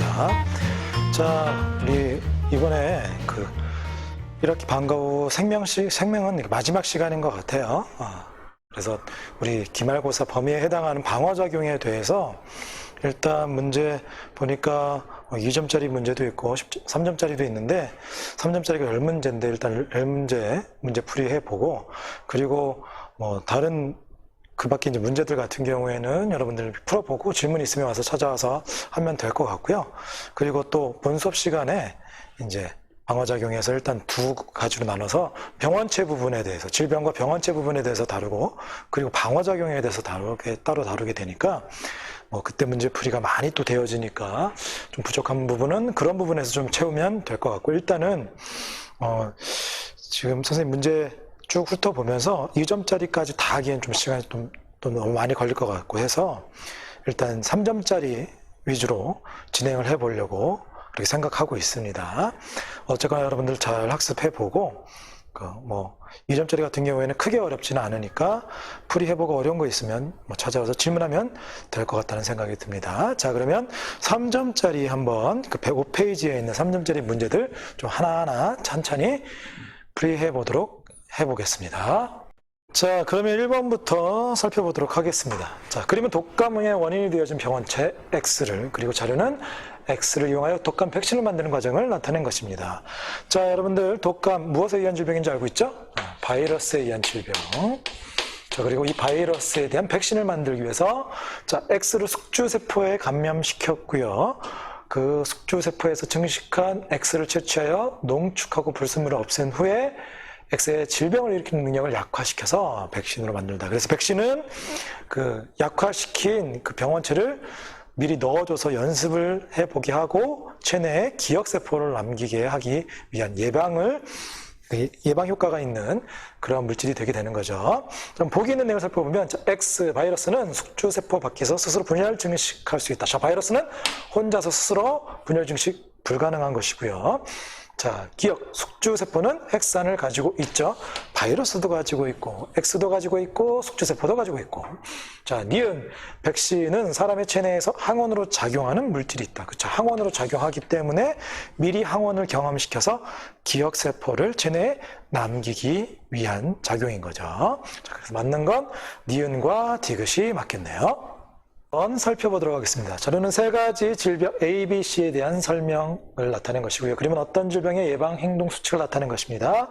하겠습니다. 자, 우리 이번에 이렇게 방과후 생명은 마지막 시간인 것 같아요. 그래서 우리 기말고사 범위에 해당하는 방어작용에 대해서 일단 문제 보니까 2점짜리 문제도 있고 3점짜리도 있는데 3점짜리가 10문제인데 일단 10문제 풀이해보고, 그리고 다른 그 밖에 이제 문제들 같은 경우에는 여러분들 풀어보고 질문 있으면 와서 찾아와서 하면 될 것 같고요. 그리고 또 본 수업 시간에 이제 방어작용에서 일단 두 가지로 나눠서 병원체 부분에 대해서, 질병과 병원체 부분에 대해서 다루고, 그리고 방어작용에 대해서 따로 다루게 되니까 그때 문제풀이가 많이 또 되어지니까 좀 부족한 부분은 그런 부분에서 좀 채우면 될 것 같고, 일단은 지금 선생님 문제 쭉 훑어보면서 2점짜리까지 다 하기엔 좀 시간이 또 너무 많이 걸릴 것 같고 해서 일단 3점짜리 위주로 진행을 해보려고 그렇게 생각하고 있습니다. 어쨌거나 여러분들 잘 학습해보고 2점짜리 같은 경우에는 크게 어렵지는 않으니까 풀이해보고 어려운 거 있으면 찾아와서 질문하면 될 것 같다는 생각이 듭니다. 자, 그러면 3점짜리 한번 그 105페이지에 있는 3점짜리 문제들 좀 하나하나 천천히 풀이해보도록 해보겠습니다. 자, 그러면 1번부터 살펴보도록 하겠습니다. 자, 그림은 독감의 원인이 되어진 병원체 X를, 그리고 자료는 X를 이용하여 독감 백신을 만드는 과정을 나타낸 것입니다. 자, 여러분들 독감 무엇에 의한 질병인지 알고 있죠? 바이러스에 의한 질병. 자, 그리고 이 바이러스에 대한 백신을 만들기 위해서 자, X를 숙주세포에 감염시켰고요. 그 숙주세포에서 증식한 X를 채취하여 농축하고 불순물을 없앤 후에 X의 질병을 일으키는 능력을 약화시켜서 백신으로 만들다. 그래서 백신은 그 약화시킨 그 병원체를 미리 넣어줘서 연습을 해보게 하고 체내에 기억세포를 남기게 하기 위한 예방 효과가 있는 그런 물질이 되게 되는 거죠. 좀 보기 있는 내용을 살펴보면 X 바이러스는 숙주세포 밖에서 스스로 분열 증식할 수 있다. 자, 바이러스는 혼자서 스스로 분열 증식 불가능한 것이고요. 자, 기억, 숙주세포는 핵산을 가지고 있죠. 바이러스도 가지고 있고, X도 가지고 있고, 숙주세포도 가지고 있고. 자, 니은, 백신은 사람의 체내에서 항원으로 작용하는 물질이 있다. 그쵸? 항원으로 작용하기 때문에 미리 항원을 경험시켜서 기억세포를 체내에 남기기 위한 작용인 거죠. 자, 그래서 맞는 건 니은과 디귿이 맞겠네요. 한번 살펴보도록 하겠습니다. 자료는 세 가지 질병 A, B, C에 대한 설명을 나타낸 것이고요. 그림은 어떤 질병의 예방 행동 수칙을 나타낸 것입니다.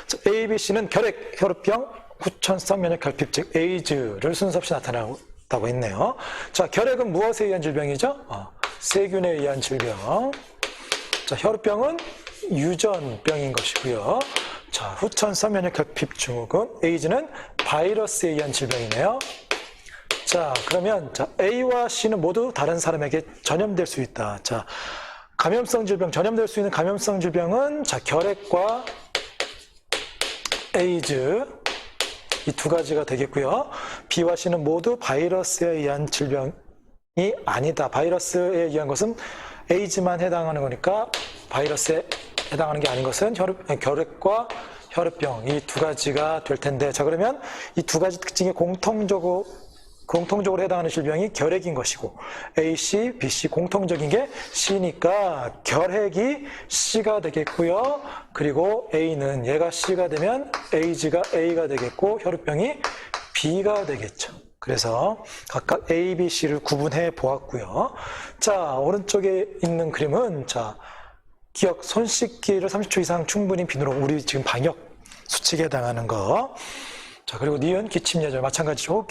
자, A, B, C는 결핵, 혈우병, 후천성 면역결핍증, 에이즈를 순서 없이 나타났다고 했네요. 자, 결핵은 무엇에 의한 질병이죠? 세균에 의한 질병. 자, 혈우병은 유전병인 것이고요. 자, 후천성 면역결핍증후군, 에이즈는 바이러스에 의한 질병이네요. 자, 그러면 A와 C는 모두 다른 사람에게 전염될 수 있다. 자, 감염성 질병, 전염될 수 있는 감염성 질병은 결핵과 에이즈 이 두 가지가 되겠고요. B와 C는 모두 바이러스에 의한 질병이 아니다. 바이러스에 의한 것은 에이즈만 해당하는 거니까 바이러스에 해당하는 게 아닌 것은 결핵과 혈우병 이 두 가지가 될 텐데, 자, 그러면 이 두 가지 특징에 공통적으로 해당하는 질병이 결핵인 것이고, A, C, B, C 공통적인 게 C니까 결핵이 C가 되겠고요. 그리고 A는 얘가 C가 되면 에이즈가 A가 되겠고 혈우병이 B가 되겠죠. 그래서 각각 A, B, C를 구분해 보았고요. 자, 오른쪽에 있는 그림은 기억, 손 씻기를 30초 이상 충분히 비누로, 우리 지금 방역 수칙에 해당하는 거. 자, 그리고 니은 기침 예절 마찬가지로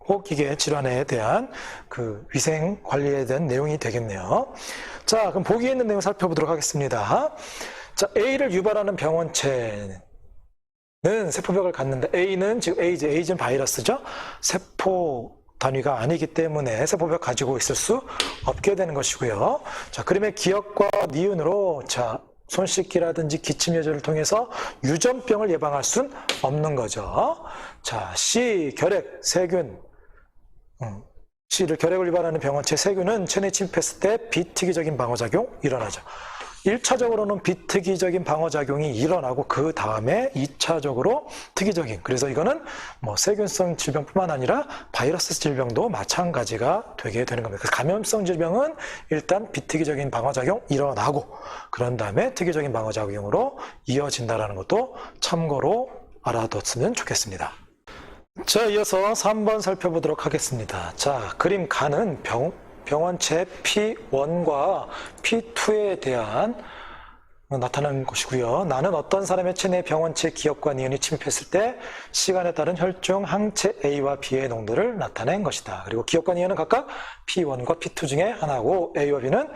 호흡기계 질환에 대한 그 위생 관리에 대한 내용이 되겠네요. 자, 그럼 보기에 있는 내용 살펴보도록 하겠습니다. 자, A를 유발하는 병원체는 세포벽을 갖는데, A는 지금 에이즈는 바이러스죠. 세포 단위가 아니기 때문에 세포벽 가지고 있을 수 없게 되는 것이고요. 자, 그림의 기억과 니은으로 손 씻기라든지 기침 예절을 통해서 유전병을 예방할 수는 없는 거죠. 자, C 결핵, 세균. C를 결핵을 유발하는 병원체 세균은 체내 침입했을 때 비특이적인 방어작용 일어나죠. 1차적으로는 비특이적인 방어작용이 일어나고 그 다음에 2차적으로 특이적인, 그래서 이거는 뭐 세균성 질병뿐만 아니라 바이러스 질병도 마찬가지가 되게 되는 겁니다. 그래서 감염성 질병은 일단 비특이적인 방어작용 일어나고 그런 다음에 특이적인 방어작용으로 이어진다는 것도 참고로 알아뒀으면 좋겠습니다. 자, 이어서 3번 살펴보도록 하겠습니다. 자, 그림 가는 병원체 P1과 P2에 대한 나타나는 것이고요. 나는 어떤 사람의 체내 병원체 기억과 니은이 침입했을 때 시간에 따른 혈중 항체 A와 B의 농도를 나타낸 것이다. 그리고 기억과 니은은 각각 P1과 P2 중에 하나고 A와 B는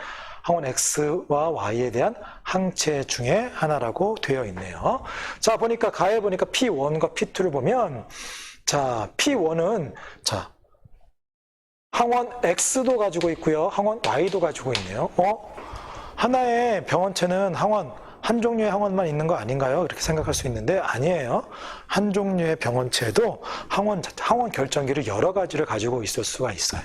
항원 X와 Y에 대한 항체 중에 하나라고 되어 있네요. 자, 보니까 가에 보니까 P1과 P2를 보면 자, P1은 자, 항원 X도 가지고 있고요. 항원 Y도 가지고 있네요. 하나의 병원체는 한 종류의 항원만 있는 거 아닌가요? 이렇게 생각할 수 있는데 아니에요. 한 종류의 병원체도 항원 결정기를 여러 가지를 가지고 있을 수가 있어요.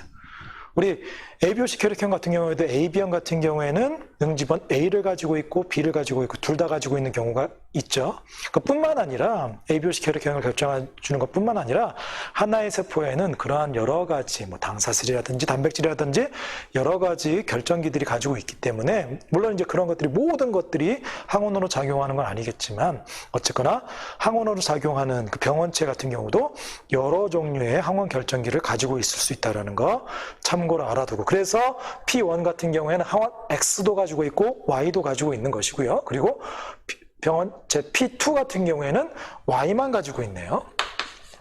우리 ABOC 혈액형 같은 경우에도 AB형 같은 경우에는 능지번 A를 가지고 있고 B를 가지고 있고 둘 다 가지고 있는 경우가 있죠. 그뿐만 아니라 ABOC 혈액형을 결정해 주는 것뿐만 아니라 하나의 세포에는 그러한 여러 가지 뭐 당사슬이라든지 단백질이라든지 여러 가지 결정기들이 가지고 있기 때문에 물론 이제 그런 것들이 모든 것들이 항원으로 작용하는 건 아니겠지만 어쨌거나 항원으로 작용하는 그 병원체 같은 경우도 여러 종류의 항원 결정기를 가지고 있을 수 있다는 거 참고로 알아두고 그래서 P1 같은 경우에는 항원 X도 가지고 있고 Y도 가지고 있는 것이고요. 그리고 병원체 P2 같은 경우에는 Y만 가지고 있네요.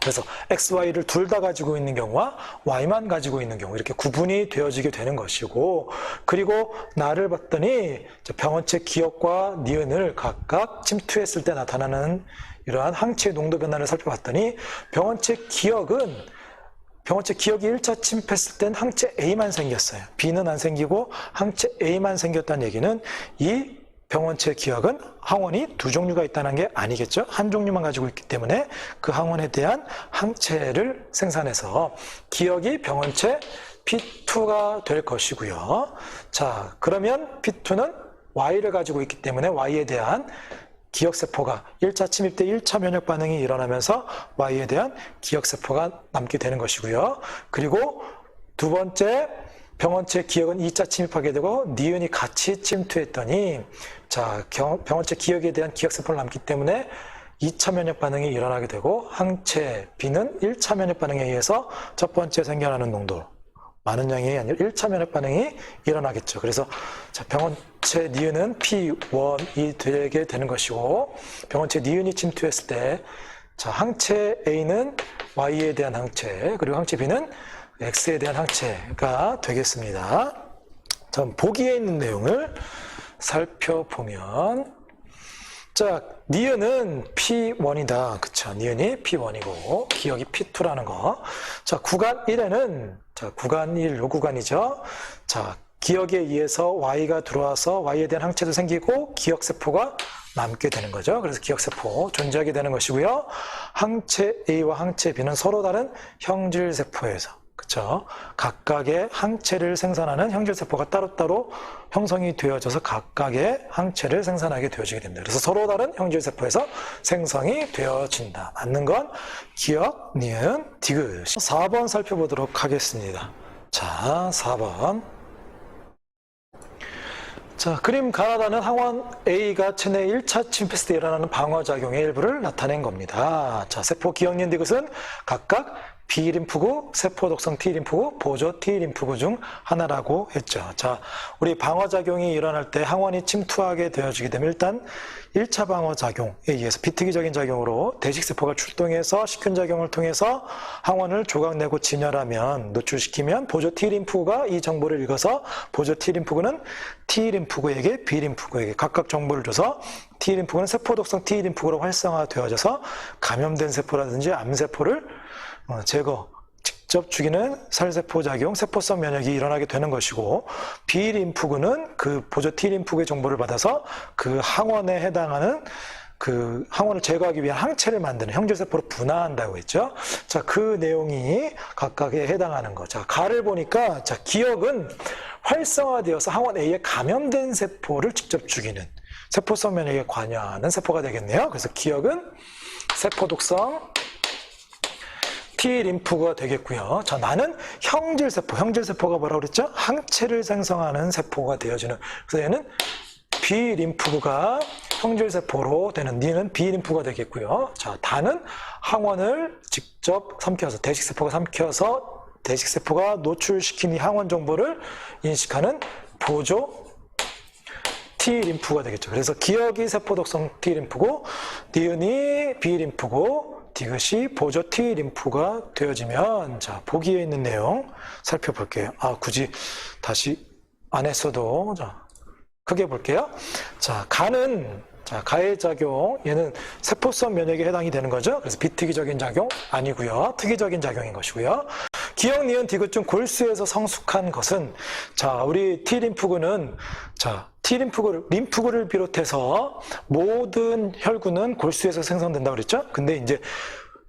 그래서 X, Y를 둘 다 가지고 있는 경우와 Y만 가지고 있는 경우 이렇게 구분이 되어지게 되는 것이고 그리고 나를 봤더니 병원체 기억과 니은을 각각 침투했을 때 나타나는 이러한 항체 농도 변화를 살펴봤더니 병원체 기억이 1차 침입했을 땐 항체 A만 생겼어요. B는 안 생기고 항체 A만 생겼다는 얘기는 이 병원체 기억은 항원이 두 종류가 있다는 게 아니겠죠. 한 종류만 가지고 있기 때문에 그 항원에 대한 항체를 생산해서 기억이 병원체 P2가 될 것이고요. 자, 그러면 P2는 Y를 가지고 있기 때문에 Y에 대한 기억세포가 1차 침입 때 1차 면역 반응이 일어나면서 Y에 대한 기억세포가 남게 되는 것이고요. 그리고 두 번째 병원체 기억은 2차 침입하게 되고 니은이 같이 침투했더니 자, 병원체 기억에 대한 기억세포를 남기 때문에 2차 면역 반응이 일어나게 되고 항체 B는 1차 면역 반응에 의해서 첫 번째 생겨나는 농도 많은 양이 아니라 1차 면역 반응이 일어나겠죠. 그래서 자, 병원체 니은은 P1이 되게 되는 것이고 병원체 니은이 침투했을 때 자, 항체 A는 Y에 대한 항체 그리고 항체 B는 X에 대한 항체가 되겠습니다. 자, 보기에 있는 내용을 살펴보면 자, 니은은 P1이다. 그쵸? 니은이 P1이고 기억이 P2라는 거. 자, 구간 1에는 자, 구간 1, 요 구간이죠. 자, 기억에 의해서 Y가 들어와서 Y에 대한 항체도 생기고 기억세포가 남게 되는 거죠. 그래서 기억세포 존재하게 되는 것이고요. 항체 A와 항체 B는 서로 다른 형질세포에서 그쵸? 각각의 항체를 생산하는 형질세포가 따로따로 형성이 되어져서 각각의 항체를 생산하게 되어지게 됩니다. 그래서 서로 다른 형질세포에서 생성이 되어진다. 맞는 건 기억, 니은, 디귿. 4번 살펴보도록 하겠습니다. 자, 4번. 자, 그림 가나다는 항원 A가 체내 1차 침입했을 때 일어나는 방어작용의 일부를 나타낸 겁니다. 자, 세포 기억, 니은, 디귿은 각각 B림프구, 세포 독성 T림프구, 보조 T림프구 중 하나라고 했죠. 자, 우리 방어작용이 일어날 때 항원이 침투하게 되어지게 되면 일단 1차 방어작용에 의해서 비특이적인 작용으로 대식세포가 출동해서 식균작용을 통해서 항원을 조각내고 진열하면 노출시키면 보조 T림프구가 이 정보를 읽어서 보조 T림프구는 T림프구에게 B림프구에게 각각 정보를 줘서 T림프구는 세포 독성 T림프구로 활성화되어져서 감염된 세포라든지 암세포를 직접 죽이는 살세포 작용, 세포성 면역이 일어나게 되는 것이고 B림프구는 그 보조 T림프구의 정보를 받아서 그 항원에 해당하는 그 항원을 제거하기 위한 항체를 만드는 형질세포로 분화한다고 했죠. 자, 그 내용이 각각에 해당하는 거. 자, 가를 보니까, 자, 기억은 활성화되어서 항원 A에 감염된 세포를 직접 죽이는 세포성 면역에 관여하는 세포가 되겠네요. 그래서 기억은 세포 독성 T 림프가 되겠고요. 자, 나는 형질세포. 형질세포가 뭐라고 그랬죠? 항체를 생성하는 세포가 되어지는. 그래서 얘는 B 림프가 형질세포로 되는, 니는 B 림프가 되겠고요. 자, 다는 항원을 직접 삼켜서, 대식세포가 삼켜서 대식세포가 노출시킨 이 항원 정보를 인식하는 보조 T 림프가 되겠죠. 그래서 기억이 세포 독성 T 림프고, 니은이 B 림프고, 디귿이 보조 T 림프가 되어지면, 자, 보기에 있는 내용 살펴볼게요. 굳이 다시 안 했어도, 자, 크게 볼게요. 자, 가는, 자, 가의 작용, 얘는 세포성 면역에 해당이 되는 거죠. 그래서 비특이적인 작용 아니고요. 특이적인 작용인 것이고요. 기억, 니은, 디귿 중 골수에서 성숙한 것은, 자, 우리 T 림프구는, 자, T 림프구를 비롯해서 모든 혈구는 골수에서 생성된다고 그랬죠? 근데 이제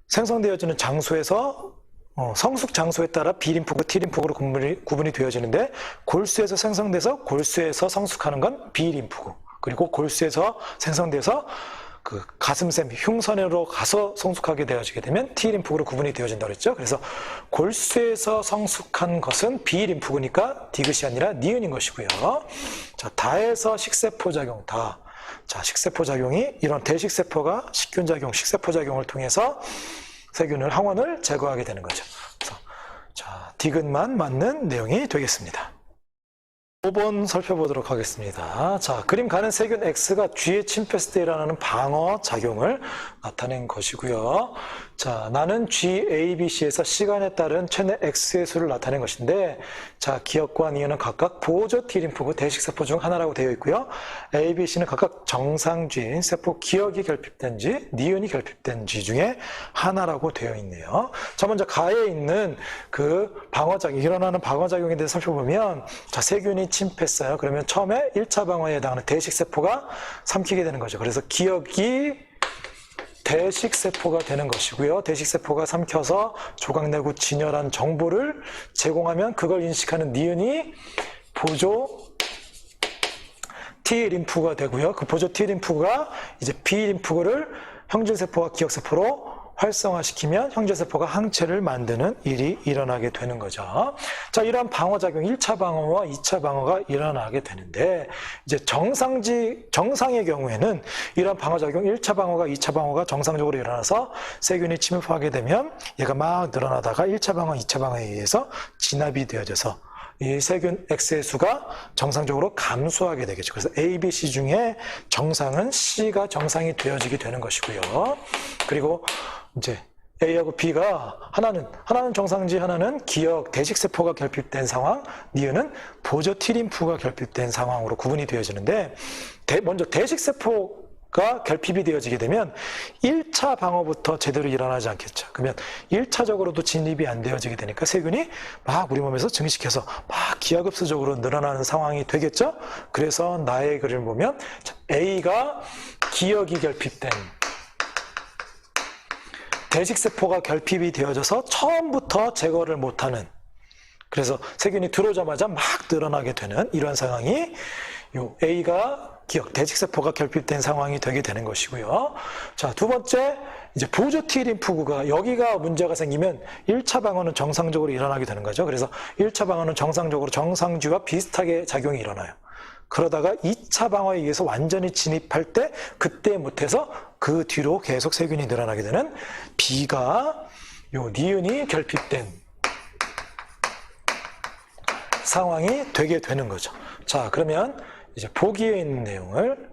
생성되어지는 장소에서 성숙 장소에 따라 B 림프구, T 림프구로 구분이 되어지는데, 골수에서 생성돼서 골수에서 성숙하는 건 B 림프구, 그리고 골수에서 생성돼서 그 가슴샘, 흉선으로 가서 성숙하게 되어지게 되면 T 림프구로 구분이 되어진다고 그랬죠. 그래서 골수에서 성숙한 것은 B 림프구니까 디귿이 아니라 니은인 것이고요. 자, 다에서 식세포 작용, 다. 자, 식세포 작용이 이런 대식세포가 식균 작용, 식세포 작용을 통해서 세균을, 항원을 제거하게 되는 거죠. 그래서 자, 디귿만 맞는 내용이 되겠습니다. 5번 살펴보도록 하겠습니다. 자, 그림 가는 세균 X가 G에 침투했을 때 일어나는 방어 작용을 나타낸 것이고요. 자, 나는 G, A, B, C에서 시간에 따른 체내 X의 수를 나타낸 것인데, 자, 기억과 니은은 각각 보조 T 림프구 대식세포 중 하나라고 되어 있고요. A, B, C는 각각 정상쥐인 세포 기억이 결핍된 지, 니은이 결핍된 지 중에 하나라고 되어 있네요. 자, 먼저 가에 있는 그 방어작용, 일어나는 방어작용에 대해서 살펴보면, 자, 세균이 침투했어요. 그러면 처음에 1차 방어에 해당하는 대식세포가 삼키게 되는 거죠. 그래서 기억이 대식세포가 되는 것이고요. 대식세포가 삼켜서 조각내고 진열한 정보를 제공하면 그걸 인식하는 니은이 보조 T 림프가 되고요. 그 보조 T 림프가 이제 B 림프를 형질세포와 기억세포로 활성화시키면 형질세포가 항체를 만드는 일이 일어나게 되는 거죠. 자, 이러한 방어작용 1차 방어와 2차 방어가 일어나게 되는데, 이제 정상의 경우에는 이러한 방어작용 1차 방어가 2차 방어가 정상적으로 일어나서 세균이 침입하게 되면 얘가 막 늘어나다가 1차 방어, 2차 방어에 의해서 진압이 되어져서 이 세균 X의 수가 정상적으로 감소하게 되겠죠. 그래서 A, B, C 중에 정상은 C가 정상이 되어지게 되는 것이고요. 그리고 이제 A하고 B가 하나는 정상지, 하나는 기억, 대식세포가 결핍된 상황, 니은은 보조 T림프가 결핍된 상황으로 구분이 되어지는데, 먼저 대식세포가 결핍이 되어지게 되면 1차 방어부터 제대로 일어나지 않겠죠. 그러면 1차적으로도 진입이 안 되어지게 되니까 세균이 막 우리 몸에서 증식해서 막 기하급수적으로 늘어나는 상황이 되겠죠. 그래서 나의 그림을 보면 A가 기억이 결핍된, 대식세포가 결핍이 되어져서 처음부터 제거를 못하는, 그래서 세균이 들어오자마자 막 늘어나게 되는 이러한 상황이 요 A가 기억, 대식세포가 결핍된 상황이 되게 되는 것이고요. 자, 두 번째, 이제 보조 T 림프구가, 여기가 문제가 생기면 1차 방어는 정상적으로 일어나게 되는 거죠. 그래서 1차 방어는 정상적으로 정상쥐와 비슷하게 작용이 일어나요. 그러다가 2차 방어에 의해서 완전히 진입할 때 그때 못해서 그 뒤로 계속 세균이 늘어나게 되는 B가 요 니은이 결핍된 상황이 되게 되는 거죠. 자, 그러면 이제 보기에 있는 내용을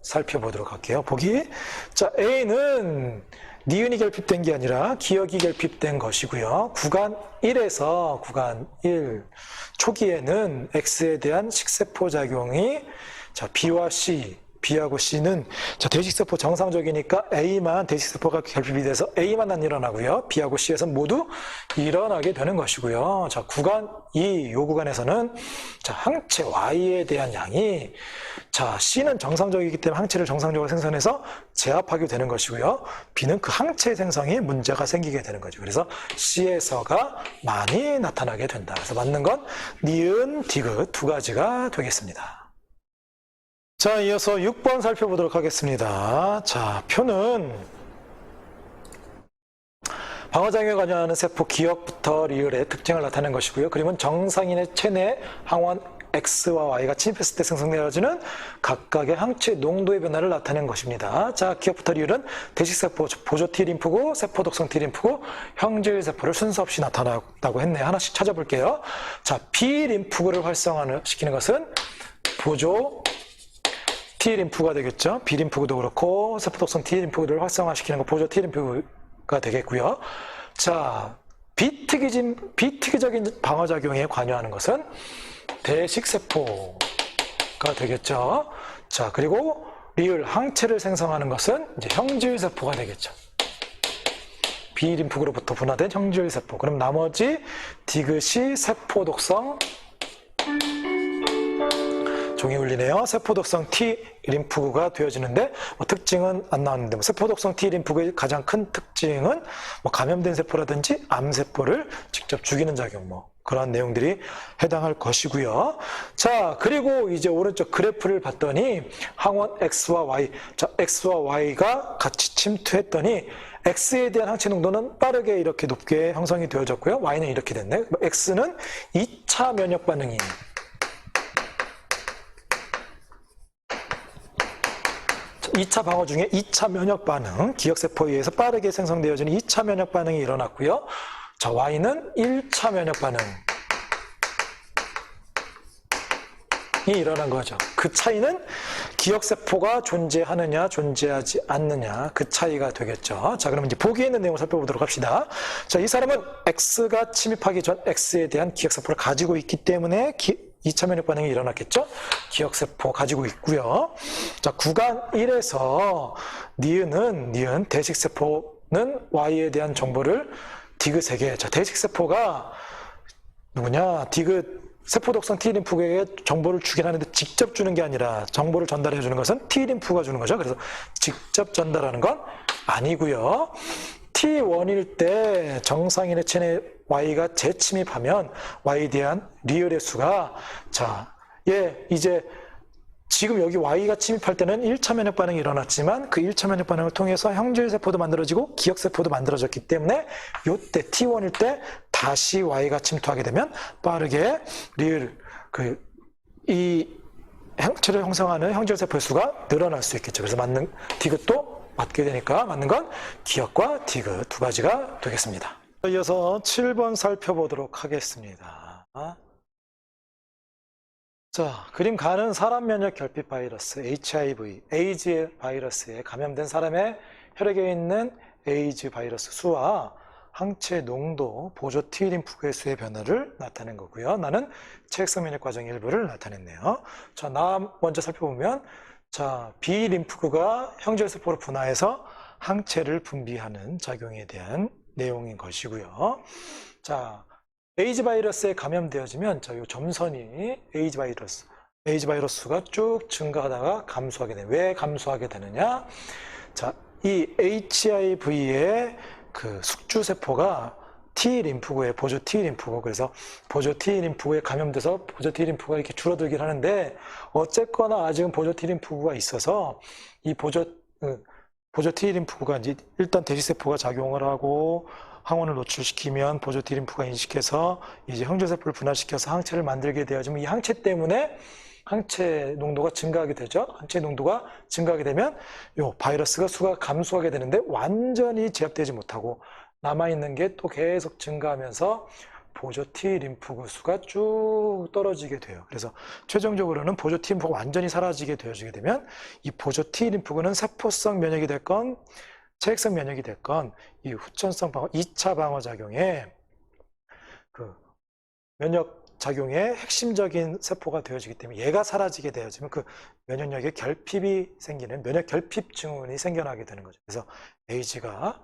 살펴보도록 할게요. 보기. 자, A는 니은이 결핍된 게 아니라 기억이 결핍된 것이고요. 구간 1에서 구간 1 초기에는 X에 대한 식세포 작용이, 자, B와 C, B하고 C는, 자, 대식세포 정상적이니까 A만, 대식세포가 결핍이 돼서 A만 안 일어나고요. B하고 C에서 모두 일어나게 되는 것이고요. 자, 구간 2, 요 구간에서는, 자, 항체 Y에 대한 양이, 자, C는 정상적이기 때문에 항체를 정상적으로 생성해서 제압하게 되는 것이고요. B는 그 항체 생성이 문제가 생기게 되는 거죠. 그래서 C에서가 많이 나타나게 된다. 그래서 맞는 건 니은, 디귿 두 가지가 되겠습니다. 자, 이어서 6번 살펴보도록 하겠습니다. 자, 표는 방어작용에 관여하는 세포 기억부터 리을의 특징을 나타낸 것이고요. 그림은 정상인의 체내 항원 X와 Y가 침입했을 때 생성되어지는 각각의 항체 농도의 변화를 나타낸 것입니다. 자, 기억부터 리을은 대식세포, 보조 T림프구, 세포 독성 T림프구, 형질세포를 순서 없이 나타났다고 했네요. 하나씩 찾아볼게요. 자, B림프구를 활성화시키는 것은 보조 T림프가 되겠죠. B림프구도 그렇고 세포 독성 T림프구를 활성화시키는 거 보조 T림프구가 되겠고요. 자, 비특이적인 방어작용에 관여하는 것은 대식세포가 되겠죠. 자, 그리고 리을 항체를 생성하는 것은 이제 형질세포가 되겠죠. B림프구로부터 분화된 형질세포. 그럼 나머지 디귿이 세포 독성 종이 울리네요. 세포독성 T 림프구가 되어지는데 특징은 안 나왔는데 세포독성 T 림프구의 가장 큰 특징은 감염된 세포라든지 암세포를 직접 죽이는 작용 그런 내용들이 해당할 것이고요. 자, 그리고 이제 오른쪽 그래프를 봤더니 항원 X와 Y, 자, X와 Y가 같이 침투했더니 X에 대한 항체 농도는 빠르게 이렇게 높게 형성이 되어졌고요. Y는 이렇게 됐네. X는 2차 면역 반응이 2차 방어 중에 2차 면역 반응, 기억세포에 의해서 빠르게 생성되어지는 2차 면역 반응이 일어났고요. 자, Y는 1차 면역 반응이 일어난 거죠. 그 차이는 기억세포가 존재하느냐, 존재하지 않느냐, 그 차이가 되겠죠. 자, 그러면 이제 보기에 있는 내용을 살펴보도록 합시다. 자, 이 사람은 X가 침입하기 전 X에 대한 기억세포를 가지고 있기 때문에 2차 면역 반응이 일어났겠죠? 기억세포 가지고 있고요. 자, 구간 1에서 니은 대식세포는 Y에 대한 정보를 디귿에게, 자, 대식세포가 누구냐? 디귿 세포독성 T림프구에게 정보를 주긴 하는데 직접 주는 게 아니라 정보를 전달해 주는 것은 T림프가 주는 거죠. 그래서 직접 전달하는 건 아니고요. T1일 때 정상인의 체내 Y가 재침입하면 Y에 대한 리을의 수가, 자, 이제 지금 여기 Y가 침입할 때는 1차 면역 반응이 일어났지만 그 1차 면역 반응을 통해서 형질세포도 만들어지고 기억세포도 만들어졌기 때문에 이때 T1일 때 다시 Y가 침투하게 되면 빠르게 리을, 이 형체를 형성하는 형질세포의 수가 늘어날 수 있겠죠. 그래서 맞는 디귿도 맞게 되니까 맞는 건 기억과 디귿 두 가지가 되겠습니다. 이어서 7번 살펴보도록 하겠습니다. 자, 그림 가는 사람 면역 결핍 바이러스 HIV, 에이즈 바이러스에 감염된 사람의 혈액에 있는 에이즈 바이러스 수와 항체 농도, 보조 T림프구의 수의 변화를 나타낸 거고요. 나는 체액성 면역 과정 일부를 나타냈네요. 자, 먼저 살펴보면, 자, B림프구가 형질세포로 분화해서 항체를 분비하는 작용에 대한 내용인 것이고요. 자, 에이즈 바이러스에 감염되어지면, 자, 요 점선이 에이즈 바이러스가 쭉 증가하다가 감소하게 돼. 왜 감소하게 되느냐? 자, 이 HIV의 그 숙주세포가 T림프구에 보조 T림프구, 그래서 보조 T림프구에 감염돼서 보조 T림프구가 이렇게 줄어들긴 하는데 어쨌거나 아직은 보조 T림프구가 있어서 이 보조 T림프구가 이제 일단 대식세포가 작용을 하고 항원을 노출시키면 보조 T림프가 인식해서 이제 형질세포를 분화시켜서 항체를 만들게 되어지면 이 항체 때문에 항체 농도가 증가하게 되죠. 항체 농도가 증가하게 되면 요 바이러스가 수가 감소하게 되는데 완전히 제압되지 못하고 남아있는 게 또 계속 증가하면서 보조 T림프구 수가 쭉 떨어지게 돼요. 그래서 최종적으로는 보조 T림프가 완전히 사라지게 되어지게 되면 이 보조 T림프구는 세포성 면역이 됐건 체액성 면역이 됐건 이 후천성 방어 2차 방어작용에 그 면역 작용의 핵심적인 세포가 되어지기 때문에 얘가 사라지게 되어지면 그 면역력에 결핍이 생기는 면역 결핍 증후군이 생겨나게 되는 거죠. 그래서 에이즈가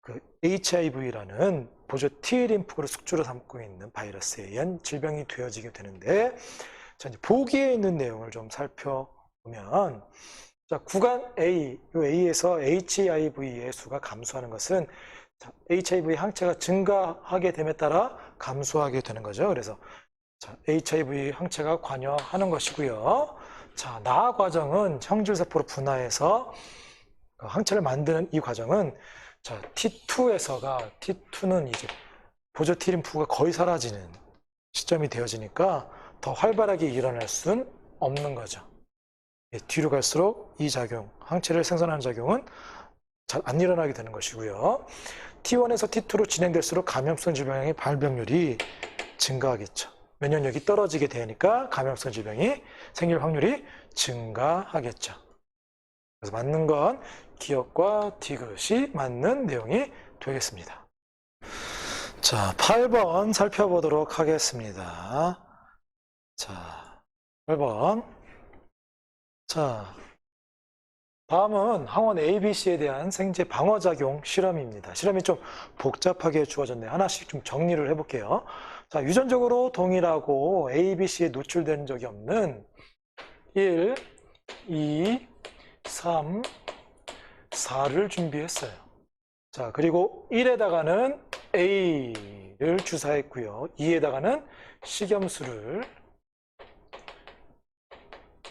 그 HIV라는 보조 T림프구를 숙주로 삼고 있는 바이러스에 의한 질병이 되어지게 되는데, 자, 이제 보기에 있는 내용을 좀 살펴보도록 보면 자, 구간 A, 이 A에서 HIV의 수가 감소하는 것은 자, HIV 항체가 증가하게 됨에 따라 감소하게 되는 거죠. 그래서 자, HIV 항체가 관여하는 것이고요. 자, 나 과정은 형질세포로 분화해서 그 항체를 만드는 이 과정은 자, T2는 이제 보조T림프가 거의 사라지는 시점이 되어지니까 더 활발하게 일어날 수는 없는 거죠. 뒤로 갈수록 이 작용, 항체를 생산하는 작용은 잘 안 일어나게 되는 것이고요. T1에서 T2로 진행될수록 감염성 질병의 발병률이 증가하겠죠. 면역력이 떨어지게 되니까 감염성 질병이 생길 확률이 증가하겠죠. 그래서 맞는 건 기억과 디귿이 맞는 내용이 되겠습니다. 자, 8번 살펴보도록 하겠습니다. 자, 8번. 자, 다음은 항원 ABC에 대한 생체 방어작용 실험입니다. 실험이 좀 복잡하게 주어졌네요. 하나씩 좀 정리를 해볼게요. 자, 유전적으로 동일하고 ABC에 노출된 적이 없는 1, 2, 3, 4를 준비했어요. 자, 그리고 1에다가는 A를 주사했고요. 2에다가는 식염수를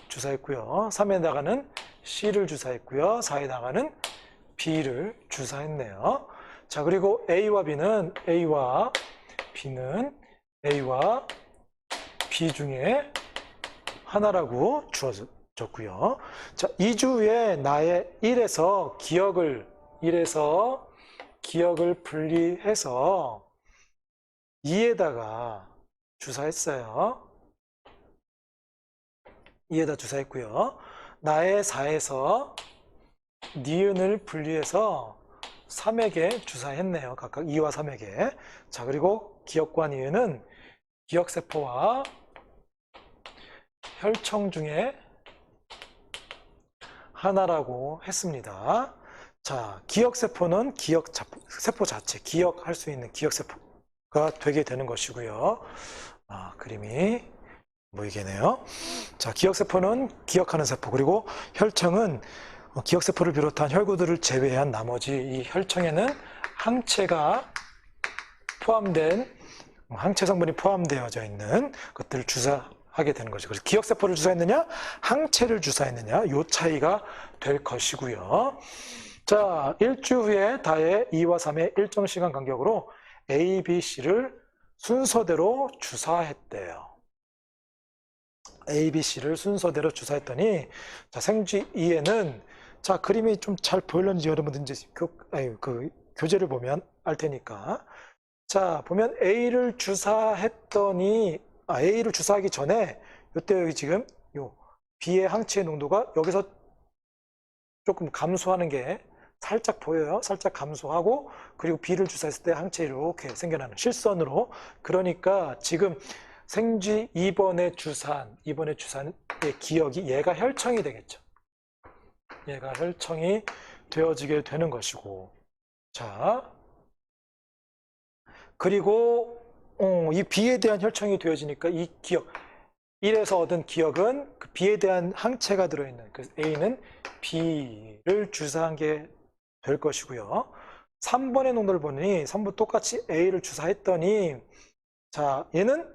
주사했고요. 3에다가는 C를 주사했고요. 4에다가는 B를 주사했네요. 자, 그리고 A와 B는 A와 B 중에 하나라고 주어졌고요. 자, 2주에 나의 1에서 기억을 분리해서 2에다가 주사했어요. 2에다 주사했고요. 나의 4에서 니은을 분리해서 3에게 주사했네요. 각각 2와 3에게. 자, 그리고 기억과 니은은 기억세포와 혈청 중에 하나라고 했습니다. 자, 기억세포는 세포 자체, 기억할 수 있는 기억세포가 되게 되는 것이고요. 그림이 보이겠네요. 자, 기억세포는 기억하는 세포, 그리고 혈청은 기억세포를 비롯한 혈구들을 제외한 나머지 이 혈청에는 항체가 포함된, 항체 성분이 포함되어져 있는 것들을 주사하게 되는 거죠. 그래서 기억세포를 주사했느냐, 항체를 주사했느냐, 요 차이가 될 것이고요. 자, 일주 후에 다의 2와 3의 일정 시간 간격으로 A, B, C를 순서대로 주사했대요. A, B, C를 순서대로 주사했더니, 자, 생쥐 2에는, 자, 그림이 좀 잘 보이는지 여러분들 이제 교재를 보면 알 테니까. 자, 보면 A를 주사했더니, A를 주사하기 전에, 이때 여기 지금, B의 항체의 농도가 여기서 조금 감소하는 게 살짝 보여요. 살짝 감소하고, 그리고 B를 주사했을 때 항체 이렇게 생겨나는 실선으로. 그러니까 지금 생쥐 2번의 주사의 기억이 얘가 혈청이 되겠죠. 얘가 혈청이 되어지게 되는 것이고. 자, 그리고 이 B에 대한 혈청이 되어지니까 이 기억, 1에서 얻은 기억은 그 B에 대한 항체가 들어있는, 그래서 A는 B를 주사한 게 될 것이고요. 3번의 농도를 보니 3번 똑같이 A를 주사했더니, 자, 얘는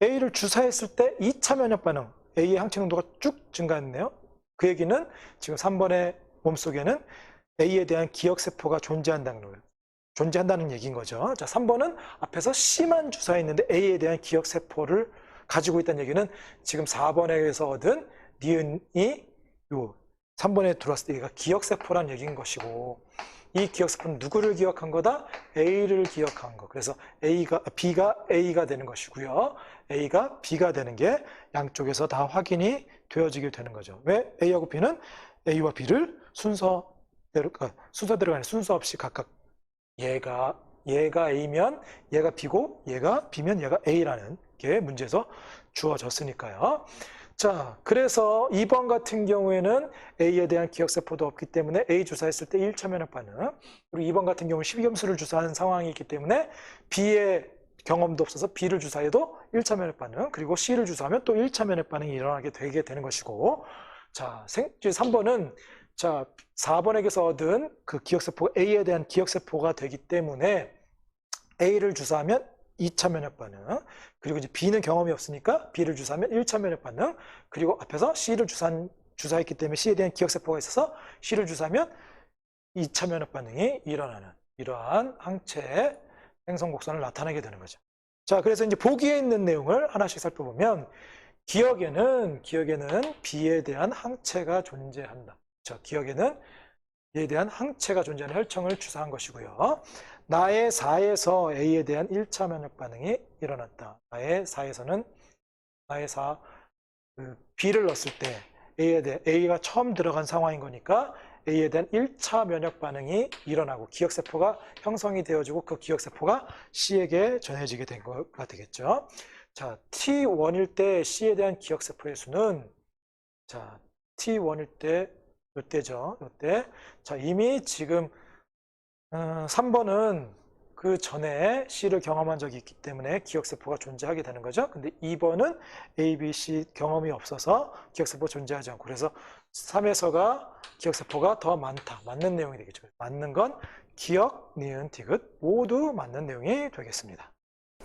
A를 주사했을 때 2차 면역 반응, A의 항체 농도가 쭉 증가했네요. 그 얘기는 지금 3번의 몸속에는 A에 대한 기억세포가 존재한다는 얘기인 거죠. 자, 3번은 앞에서 C만 주사했는데 A에 대한 기억세포를 가지고 있다는 얘기는 지금 4번에서 얻은 니은이 3번에 들어왔을 때 얘가 기억세포란 얘기인 것이고, 이 기억세포는 누구를 기억한 거다? A를 기억한 거. 그래서 B가 A가 되는 것이고요. A가 B가 되는 게 양쪽에서 다 확인이 되어지게 되는 거죠. 왜? A하고 B는 A와 B를 순서대로 가는 순서 없이 각각 얘가 A면 얘가 B고, 얘가 B면 얘가 A라는 게 문제에서 주어졌으니까요. 자, 그래서 2번 같은 경우에는 A에 대한 기억세포도 없기 때문에 A 주사했을 때 1차 면역 반응, 그리고 2번 같은 경우는 식염수를 주사한 상황이 있기 때문에 B의 경험도 없어서 B를 주사해도 1차 면역 반응, 그리고 C를 주사하면 또 1차 면역 반응이 일어나게 되게 되는 것이고, 자, 3번은 자, 4번에게서 얻은 그 기억세포가 A에 대한 기억세포가 되기 때문에 A를 주사하면 2차 면역 반응, 그리고 이제 B는 경험이 없으니까 B를 주사하면 1차 면역 반응, 그리고 앞에서 C를 주사했기 때문에 C에 대한 기억세포가 있어서 C를 주사하면 2차 면역 반응이 일어나는 이러한 항체 생성 곡선을 나타내게 되는 거죠. 자, 그래서 이제 보기에 있는 내용을 하나씩 살펴보면 기억에는 B에 대한 항체가 존재한다. 자, 기억에는 B에 대한 항체가 존재하는 혈청을 주사한 것이고요. 나의 4에서 A에 대한 1차 면역 반응이 일어났다. 나의 4에서는 나의 4 B를 넣었을 때 A가 처음 들어간 상황인 거니까 A에 대한 1차 면역 반응이 일어나고 기억세포가 형성이 되어지고 그 기억세포가 C에게 전해지게 된 거가 되겠죠. 자, T1일 때 C에 대한 기억세포의 수는 자, T1일 때 이때죠. 이때. 자, 이미 지금 3번은 그 전에 C를 경험한 적이 있기 때문에 기억세포가 존재하게 되는 거죠. 근데 2번은 A, B, C 경험이 없어서 기억세포가 존재하지 않고 그래서 3에서가 기억세포가 더 많다. 맞는 내용이 되겠죠. 맞는 건 기억, 니은, 디귿 모두 맞는 내용이 되겠습니다.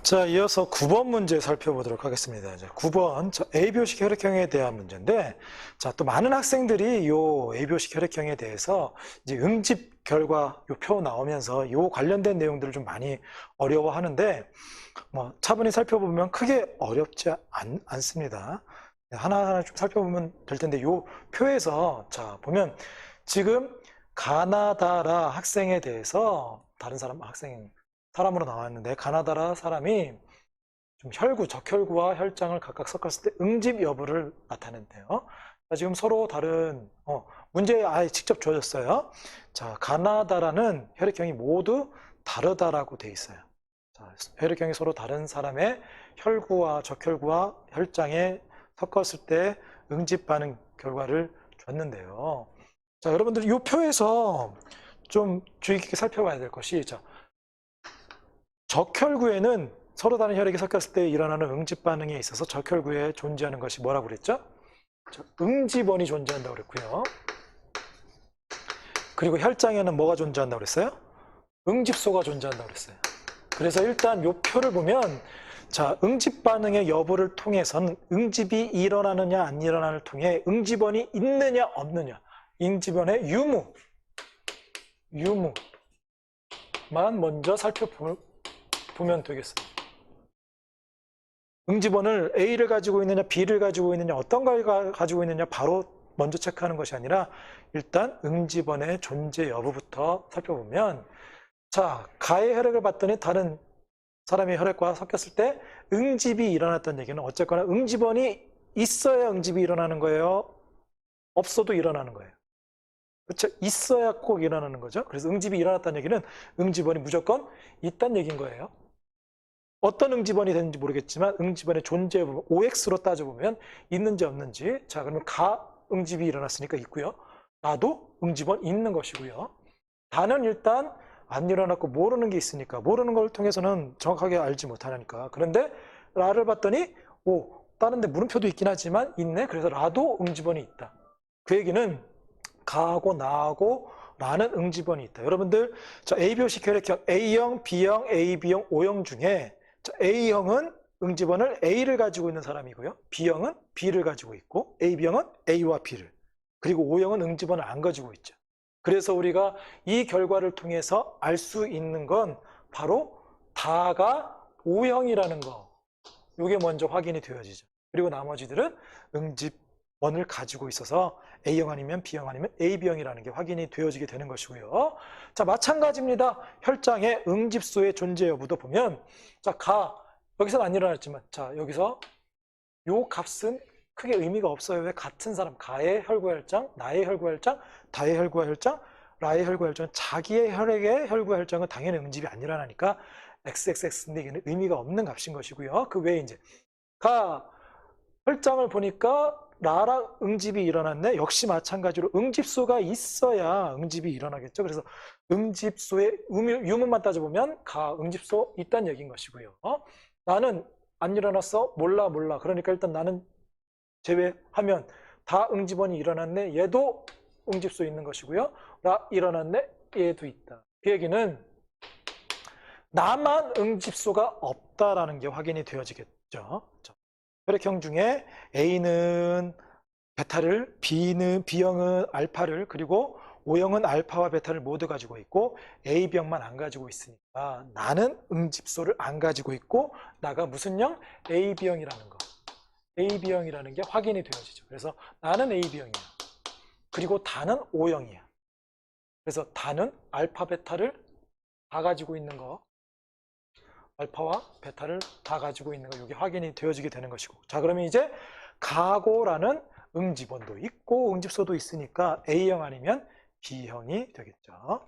자, 이어서 9번 문제 살펴보도록 하겠습니다. 이제 9번 A표식 혈액형에 대한 문제인데, 자, 또 많은 학생들이 요 A표식 혈액형에 대해서 이제 응집 결과 요 표 나오면서 요 관련된 내용들을 좀 많이 어려워하는데, 뭐 차분히 살펴보면 크게 어렵지 않습니다. 하나하나 좀 살펴보면 될 텐데, 요 표에서 자 보면 지금 가나다라 학생에 대해서 다른 사람으로 나왔는데 가나다라 사람이 좀 혈구, 적혈구와 혈장을 각각 섞었을 때 응집 여부를 나타낸대요. 지금 서로 다른 문제에 아예 직접 주어졌어요. 자, 가나다라는 혈액형이 모두 다르다라고 돼 있어요. 자, 혈액형이 서로 다른 사람의 혈구와 적혈구와 혈장에 섞었을 때 응집 반응 결과를 줬는데요. 자, 여러분들 이 표에서 좀 주의 깊게 살펴봐야 될 것이 자, 적혈구에는 서로 다른 혈액이 섞였을 때 일어나는 응집 반응에 있어서 적혈구에 존재하는 것이 뭐라고 그랬죠? 응집원이 존재한다고 그랬고요. 그리고 혈장에는 뭐가 존재한다고 그랬어요? 응집소가 존재한다고 그랬어요. 그래서 일단 이 표를 보면 자, 응집 반응의 여부를 통해서는 응집이 일어나느냐 안 일어나를 통해 응집원이 있느냐 없느냐, 응집원의 유무만 먼저 살펴보면 되겠어요. 응집원을 A를 가지고 있느냐 B를 가지고 있느냐 어떤 걸 가지고 있느냐 바로 먼저 체크하는 것이 아니라 일단 응집원의 존재 여부부터 살펴보면 자, 가의 혈액을 봤더니 다른 사람의 혈액과 섞였을 때 응집이 일어났다는 얘기는 어쨌거나 응집원이 있어야 응집이 일어나는 거예요? 없어도 일어나는 거예요. 그렇죠? 있어야 꼭 일어나는 거죠. 그래서 응집이 일어났다는 얘기는 응집원이 무조건 있다는 얘기인 거예요. 어떤 응집원이 되는지 모르겠지만 응집원의 존재 부분 OX로 따져보면 있는지 없는지 자, 그러면 가 응집이 일어났으니까 있고요. 나도 응집원 있는 것이고요. 다는 일단 안 일어났고 모르는 게 있으니까 모르는 걸 통해서는 정확하게 알지 못하니까 그런데 라를 봤더니 다른 데 물음표도 있긴 하지만 있네. 그래서 라도 응집원이 있다. 그 얘기는 가하고 나하고 라는 응집원이 있다. 여러분들 자, A표식 혈액형 A형, B형, AB형, O형 중에 자, A형은 응집원을 A를 가지고 있는 사람이고요. B형은 B를 가지고 있고 AB형은 A와 B를 그리고 O형은 응집원을 안 가지고 있죠. 그래서 우리가 이 결과를 통해서 알 수 있는 건 바로 다가 O형이라는 거. 이게 먼저 확인이 되어지죠. 그리고 나머지들은 응집원을 가지고 있어서 A형 아니면 B형 아니면 AB형이라는 게 확인이 되어지게 되는 것이고요. 자, 마찬가지입니다. 혈장의 응집소의 존재 여부도 보면 자, 여기서는 안 일어났지만 자, 여기서 요 값은 크게 의미가 없어요. 왜? 같은 사람, 가의 혈구와 혈장, 나의 혈구와 혈장, 다의 혈구와 혈장, 라의 혈구와 혈장, 자기의 혈액의 혈구와 혈장은 당연히 응집이 안 일어나니까 XXX인데 이게 의미가 없는 값인 것이고요. 그 외에 이제 가 혈장을 보니까 라랑 응집이 일어났네. 역시 마찬가지로 응집소가 있어야 응집이 일어나겠죠. 그래서 응집소의 유무만 따져보면 가 응집소 있다는 얘기인 것이고요. 나는 안 일어났어? 몰라. 그러니까 일단 나는 제외하면 다 응집원이 일어났네. 얘도 응집소 있는 것이고요. 라 일어났네. 얘도 있다. 그 얘기는 나만 응집소가 없다라는 게 확인이 되어지겠죠. 혈액형 중에 A는 베타를, B형은 알파를, 그리고 O형은 알파와 베타를 모두 가지고 있고 AB형만 안 가지고 있으니까 나는 응집소를 안 가지고 있고 나가 무슨 형? AB형이라는 거. AB형이라는 게 확인이 되어지죠. 그래서 나는 AB형이야. 그리고 다는 O형이야. 그래서 다는 알파, 베타를 다 가지고 있는 거. 알파와 베타를 다 가지고 있는 거. 이게 확인이 되어지게 되는 것이고. 자, 그러면 이제 가고라는 응집원도 있고 응집소도 있으니까 A형 아니면 B형이 되겠죠.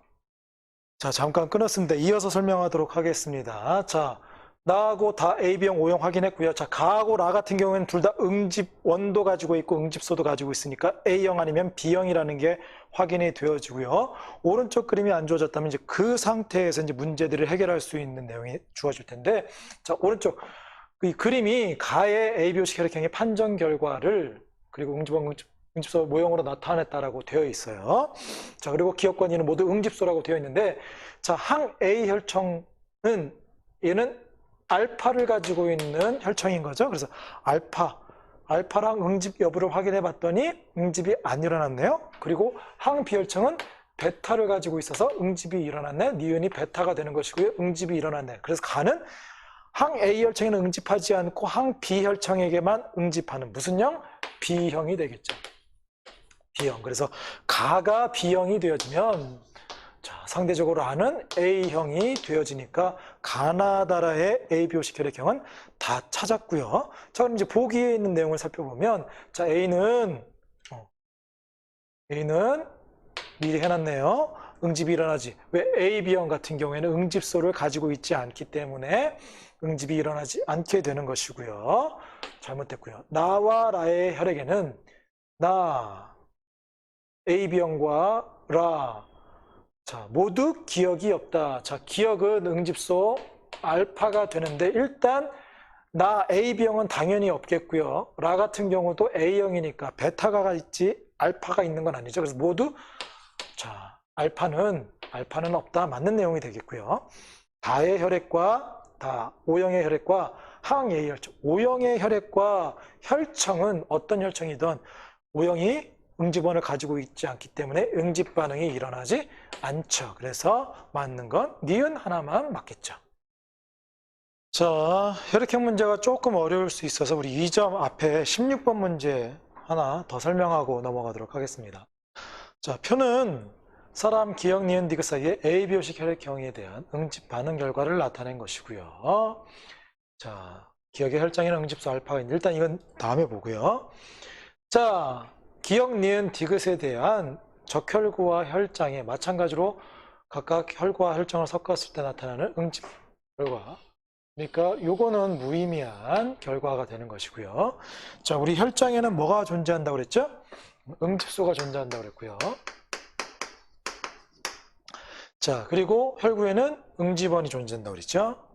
자, 잠깐 끊었습니다. 이어서 설명하도록 하겠습니다. 자, 나하고 다 AB형, O형 확인했고요. 자, 가하고 라 같은 경우에는 둘 다 응집원도 가지고 있고 응집소도 가지고 있으니까 A형 아니면 B형이라는 게 확인이 되어지고요. 오른쪽 그림이 안 주어졌다면 이제 그 상태에서 이제 문제들을 해결할 수 있는 내용이 주어질 텐데, 자, 오른쪽 이 그림이 가의 ABO식 혈액형의 판정 결과를 그리고 응집원, 응집소 모형으로 나타냈다라고 되어 있어요. 자, 그리고 기억과 니은 모두 응집소라고 되어 있는데, 자, 항 A 혈청은 얘는 알파를 가지고 있는 혈청인 거죠. 그래서 알파랑 응집 여부를 확인해 봤더니 응집이 안 일어났네요. 그리고 항 B 혈청은 베타를 가지고 있어서 응집이 일어났네. 니은이 베타가 되는 것이고요. 응집이 일어났네. 그래서 가는 항 A 혈청에는 응집하지 않고 항 B 혈청에게만 응집하는 무슨 형? B형이 되겠죠. B형. 그래서 가가 B형이 되어지면 자, 상대적으로 아는 A형이 되어지니까 가나다라의 ABO식 혈액형은 다 찾았고요. 자, 그럼 이제 보기에 있는 내용을 살펴보면 자, A는 미리 해놨네요. 응집이 일어나지. 왜? AB형 같은 경우에는 응집소를 가지고 있지 않기 때문에 응집이 일어나지 않게 되는 것이고요. 잘못됐고요. 나와 라의 혈액에는 나, AB형과 라, 자, 모두 기억이 없다. 자, 기억은 응집소 알파가 되는데 일단 나 AB형은 당연히 없겠고요. 라 같은 경우도 A형이니까 베타가 있지 알파가 있는 건 아니죠. 그래서 모두 자, 알파는 없다. 맞는 내용이 되겠고요. 다의 혈액과 다 O형의 혈액과 항 A 혈청. O형의 혈액과 혈청은 어떤 혈청이든 O형이 응집원을 가지고 있지 않기 때문에 응집 반응이 일어나지 않죠. 그래서 맞는 건 니은 하나만 맞겠죠. 자, 혈액형 문제가 조금 어려울 수 있어서 우리 2점 앞에 16번 문제 하나 더 설명하고 넘어가도록 하겠습니다. 자, 표는 사람, 기억, 니은, 디귿 사이의 ABO식 혈액형에 대한 응집 반응 결과를 나타낸 것이고요. 자, 기억의 혈장에는 응집소 알파가 있는데 일단 이건 다음에 보고요. 자, 기억, 니은, 디귿에 대한 적혈구와 혈장에 마찬가지로 각각 혈구와 혈장을 섞었을 때 나타나는 응집 결과. 그러니까 요거는 무의미한 결과가 되는 것이고요. 자, 우리 혈장에는 뭐가 존재한다고 그랬죠? 응집소가 존재한다고 그랬고요. 자, 그리고 혈구에는 응집원이 존재한다고 그랬죠?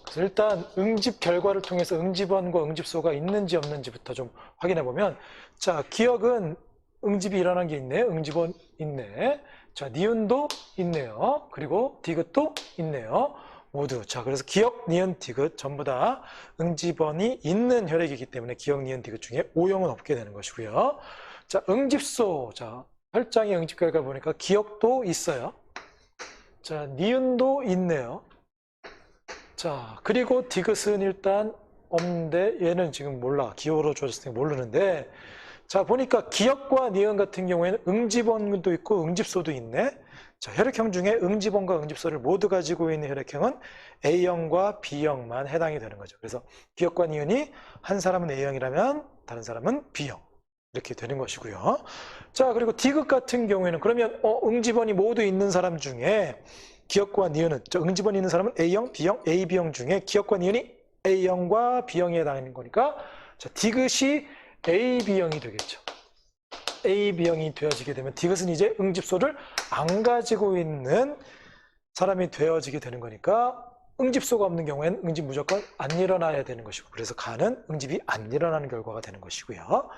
그래서 일단 응집 결과를 통해서 응집원과 응집소가 있는지 없는지부터 좀 확인해 보면, 자, 기억은 응집이 일어난 게 있네. 응집원 있네. 자, 니은도 있네요. 그리고 디귿도 있네요. 모두. 자, 그래서 기억, 니은, 디귿 전부 다 응집원이 있는 혈액이기 때문에 기억, 니은, 디귿 중에 O형은 없게 되는 것이고요. 자, 응집소. 자, 혈장의 응집 결과 보니까 기억도 있어요. 자, 니은도 있네요. 자, 그리고 디귿은 일단 없는데 얘는 지금 몰라. 기호로 줘졌으니까 모르는데, 자, 보니까 기억과 니은 같은 경우에는 응집원도 있고 응집소도 있네. 자, 혈액형 중에 응집원과 응집소를 모두 가지고 있는 혈액형은 A형과 B형만 해당이 되는 거죠. 그래서 기억과 니은이 한 사람은 A형이라면 다른 사람은 B형. 이렇게 되는 것이고요. 자, 그리고 디귿 같은 경우에는 그러면 응집원이 모두 있는 사람 중에 기억과 니은은, 응집원이 있는 사람은 A형, B형, AB형 중에 기억과 니은이 A형과 B형에 해당하는 거니까, 자, 디귿이 AB형이 되겠죠. AB형이 되어지게 되면 디귿은 이제 응집소를 안 가지고 있는 사람이 되어지게 되는 거니까 응집소가 없는 경우에는 응집 무조건 안 일어나야 되는 것이고, 그래서 가는 응집이 안 일어나는 결과가 되는 것이고요.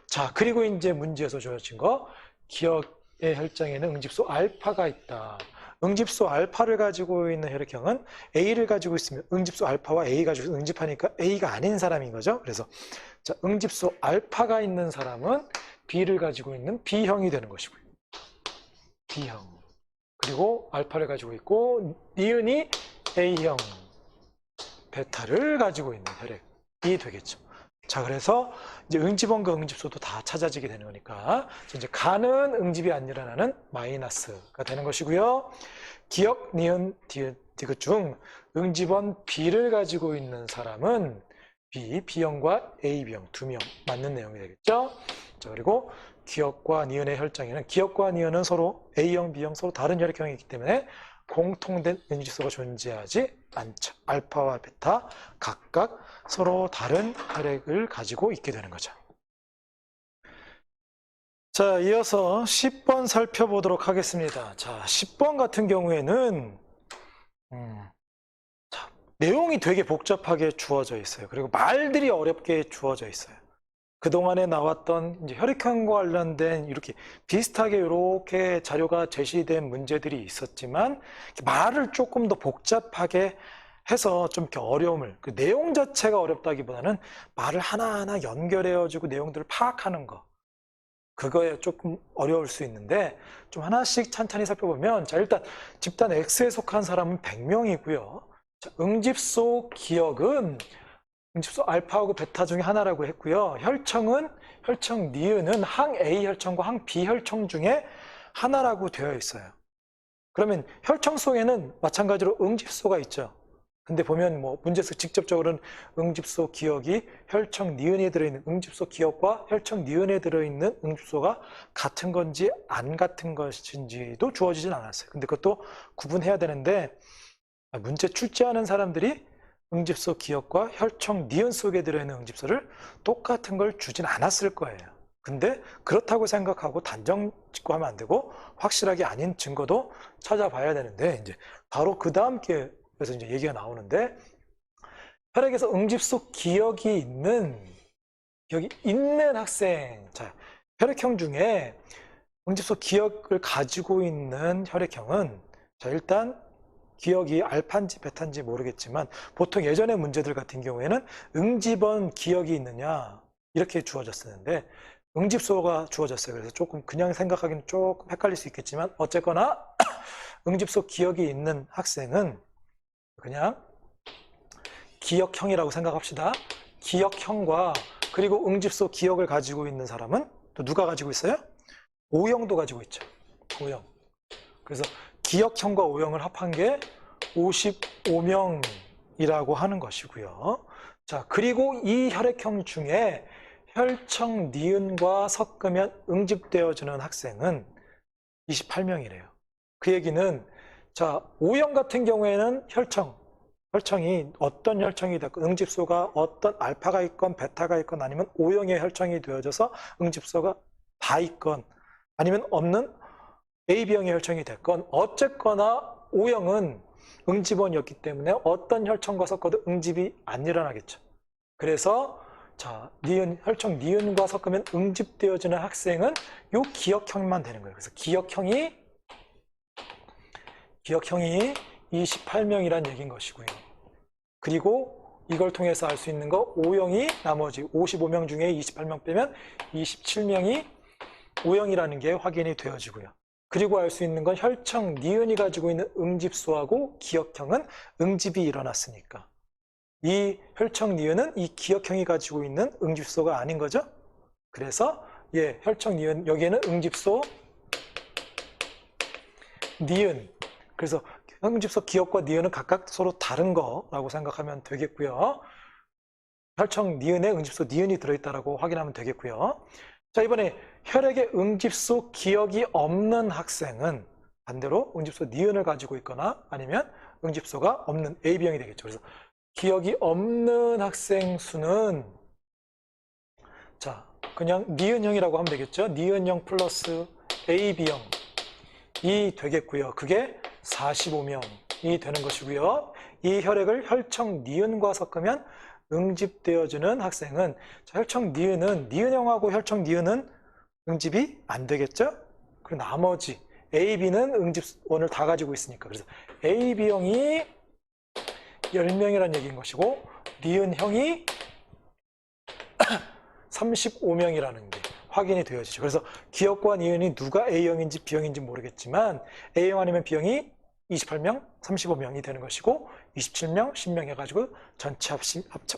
자, 그리고 이제 문제에서 주어진 거, 기억의 혈장에는 응집소 알파가 있다. 응집소 알파를 가지고 있는 혈액형은 A를 가지고 있으면 응집소 알파와 A 가지고 응집하니까 A가 아닌 사람인 거죠. 그래서 자, 응집소 알파가 있는 사람은 B를 가지고 있는 B형이 되는 것이고요. B형. 그리고 알파를 가지고 있고 니은이 A형, 베타를 가지고 있는 혈액이 되겠죠. 자, 그래서 이제 응집원과 응집소도 다 찾아지게 되는 거니까 이제 가는 응집이 안 일어나는 마이너스가 되는 것이고요. 기억, 니은, 디귿 중 응집원 B를 가지고 있는 사람은 B형과 AB형 두 명 맞는 내용이 되겠죠. 자, 그리고 기억과 니은의 혈장에는 기억과 니은은 서로 A형, B형 서로 다른 혈액형이기 때문에 공통된 응집소가 존재하지 않죠. 알파와 베타 각각 서로 다른 혈액을 가지고 있게 되는 거죠. 자, 이어서 10번 살펴보도록 하겠습니다. 자, 10번 같은 경우에는 자, 내용이 되게 복잡하게 주어져 있어요. 그리고 말들이 어렵게 주어져 있어요. 그동안에 나왔던 이제 혈액형과 관련된 이렇게 비슷하게 이렇게 자료가 제시된 문제들이 있었지만 말을 조금 더 복잡하게 해서 좀 이렇게 어려움을, 그 내용 자체가 어렵다기보다는 말을 하나하나 연결해가지고 내용들을 파악하는 거, 그거에 조금 어려울 수 있는데 좀 하나씩 찬찬히 살펴보면, 자, 일단 집단 X에 속한 사람은 100명이고요. 자, 응집소 기억은 응집소 알파하고 베타 중에 하나라고 했고요. 혈청 니은은 항 A 혈청과 항 B 혈청 중에 하나라고 되어 있어요. 그러면 혈청 속에는 마찬가지로 응집소가 있죠. 근데 보면 뭐 문제에서 직접적으로는 응집소 기억이 혈청 니은에 들어있는 응집소 기억과 혈청 니은에 들어있는 응집소가 같은 건지 안 같은 것인지도 주어지진 않았어요. 근데 그것도 구분해야 되는데, 문제 출제하는 사람들이 응집소 기억과 혈청 니은 속에 들어있는 응집소를 똑같은 걸 주진 않았을 거예요. 근데 그렇다고 생각하고 단정 짓고 하면 안 되고 확실하게 아닌 증거도 찾아봐야 되는데, 이제 바로 그 다음 기회에서 이제 얘기가 나오는데, 혈액에서 응집소 기억이 있는 학생, 자, 혈액형 중에 응집소 기억을 가지고 있는 혈액형은, 자, 일단 기억이 알파인지 베타인지 모르겠지만 보통 예전의 문제들 같은 경우에는 응집원 기억이 있느냐 이렇게 주어졌었는데 응집소가 주어졌어요. 그래서 조금 그냥 생각하기는 조금 헷갈릴 수 있겠지만 어쨌거나 응집소 기억이 있는 학생은 그냥 기억형이라고 생각합시다. 기억형과 그리고 응집소 기억을 가지고 있는 사람은 또 누가 가지고 있어요? O형도 가지고 있죠. O형. 그래서 기억형과 O형을 합한 게 55명이라고 하는 것이고요. 자, 그리고 이 혈액형 중에 혈청 니은과 섞으면 응집되어지는 학생은 28명이래요. 그 얘기는, 자, O형 같은 경우에는 혈청이 어떤 혈청이 됐건 응집소가 어떤 알파가 있건 베타가 있건 아니면 O형의 혈청이 되어져서 응집소가 다 있건 아니면 없는 AB형의 혈청이 됐건 어쨌거나 O형은 응집원이었기 때문에 어떤 혈청과 섞어도 응집이 안 일어나겠죠. 그래서 자, 혈청 니은과 섞으면 응집되어지는 학생은 요 기억형만 되는 거예요. 그래서 기억형이 28명이란 얘기인 것이고요. 그리고 이걸 통해서 알 수 있는 거, O형이 나머지 55명 중에 28명 빼면 27명이 O형이라는 게 확인이 되어지고요. 그리고 알 수 있는 건 혈청 니은이 가지고 있는 응집소하고 기억형은 응집이 일어났으니까 이 혈청 니은은 이 기억형이 가지고 있는 응집소가 아닌 거죠. 그래서 혈청 니은, 여기에는 응집소 니은, 그래서 응집소 기억과 니은은 각각 서로 다른 거라고 생각하면 되겠고요. 혈청 니은에 응집소 니은이 들어있다라고 확인하면 되겠고요. 자, 이번에 혈액에 응집소 기억이 없는 학생은 반대로 응집소 니은을 가지고 있거나 아니면 응집소가 없는 AB형이 되겠죠. 그래서 기억이 없는 학생 수는, 자, 그냥 니은형이라고 하면 되겠죠. 니은형 플러스 AB형이 되겠고요. 그게 45명이 되는 것이고요. 이 혈액을 혈청 니은과 섞으면 응집되어주는 학생은, 자, 혈청 니은은, 니은형하고 혈청 니은은 응집이 안 되겠죠? 그리고 나머지 A, B는 응집원을 다 가지고 있으니까. 그래서 A, B형이 10명이라는 얘기인 것이고 니은형이 35명이라는 게 확인이 되어지죠. 그래서 기억과 니은이 누가 A형인지 B형인지 모르겠지만 A형 아니면 B형이 28명, 35명이 되는 것이고 27명, 10명 해가지고 전체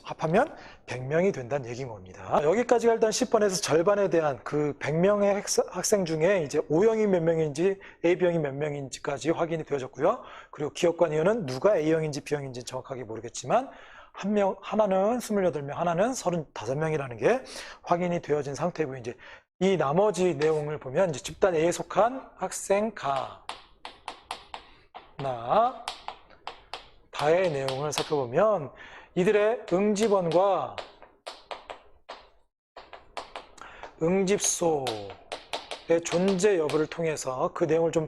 합하면 100명이 된다는 얘기인 겁니다. 여기까지가 일단 10번에서 절반에 대한 그 100명의 학생 중에 이제 O형이 몇 명인지 AB형이 몇 명인지까지 확인이 되어졌고요. 그리고 기억과 니은은 누가 A형인지 B형인지 정확하게 모르겠지만 하나는 28명, 하나는 35명이라는 게 확인이 되어진 상태고요. 이제 이 나머지 내용을 보면 이제 집단 A에 속한 학생 나 다의 내용을 살펴보면 이들의 응집원과 응집소의 존재 여부를 통해서 그 내용을 좀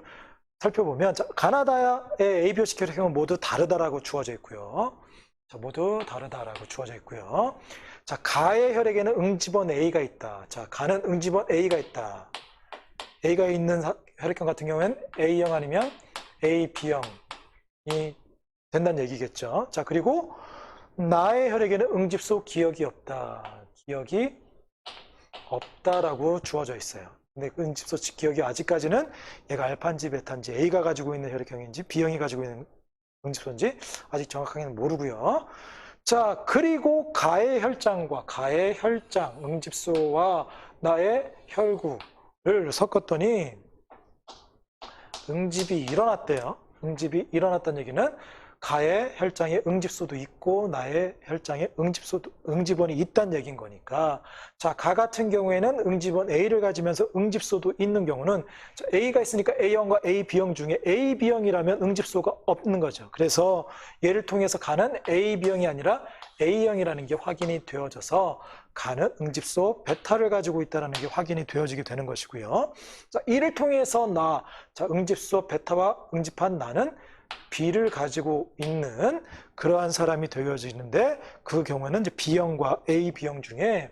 살펴보면, 자, 가나다의 ABOC 혈액형은 모두 다르다라고 주어져 있고요. 자, 모두 다르다라고 주어져 있고요. 자, 가의 혈액에는 응집원 A가 있다. 자, 가는 응집원 A가 있다. A가 있는 혈액형 같은 경우에는 A형 아니면 A, B형이 된다는 얘기겠죠. 자, 그리고 나의 혈액에는 응집소 기억이 없다. 기억이 없다라고 주어져 있어요. 근데 응집소 기억이 아직까지는 얘가 알파인지 베타인지 A가 가지고 있는 혈액형인지 B형이 가지고 있는 응집소인지 아직 정확하게는 모르고요. 자, 그리고 가의 혈장과 가의 혈장, 응집소와 나의 혈구를 섞었더니 응집이 일어났대요. 응집이 일어났다는 얘기는 가의 혈장에 응집소도 있고 나의 혈장에 응집원이 있다는 얘기인 거니까, 자, 가 같은 경우에는 응집원 A를 가지면서 응집소도 있는 경우는, 자, A가 있으니까 A형과 A, B형 중에 A, B형이라면 응집소가 없는 거죠. 그래서 얘를 통해서 가는 A, B형이 아니라 A형이라는 게 확인이 되어져서 가는 응집소 베타를 가지고 있다는 게 확인이 되어지게 되는 것이고요. 자, 이를 통해서 자, 응집소 베타와 응집한 나는 B를 가지고 있는 그러한 사람이 되어지는데, 그 경우에는 이제 B형과 A, B형 중에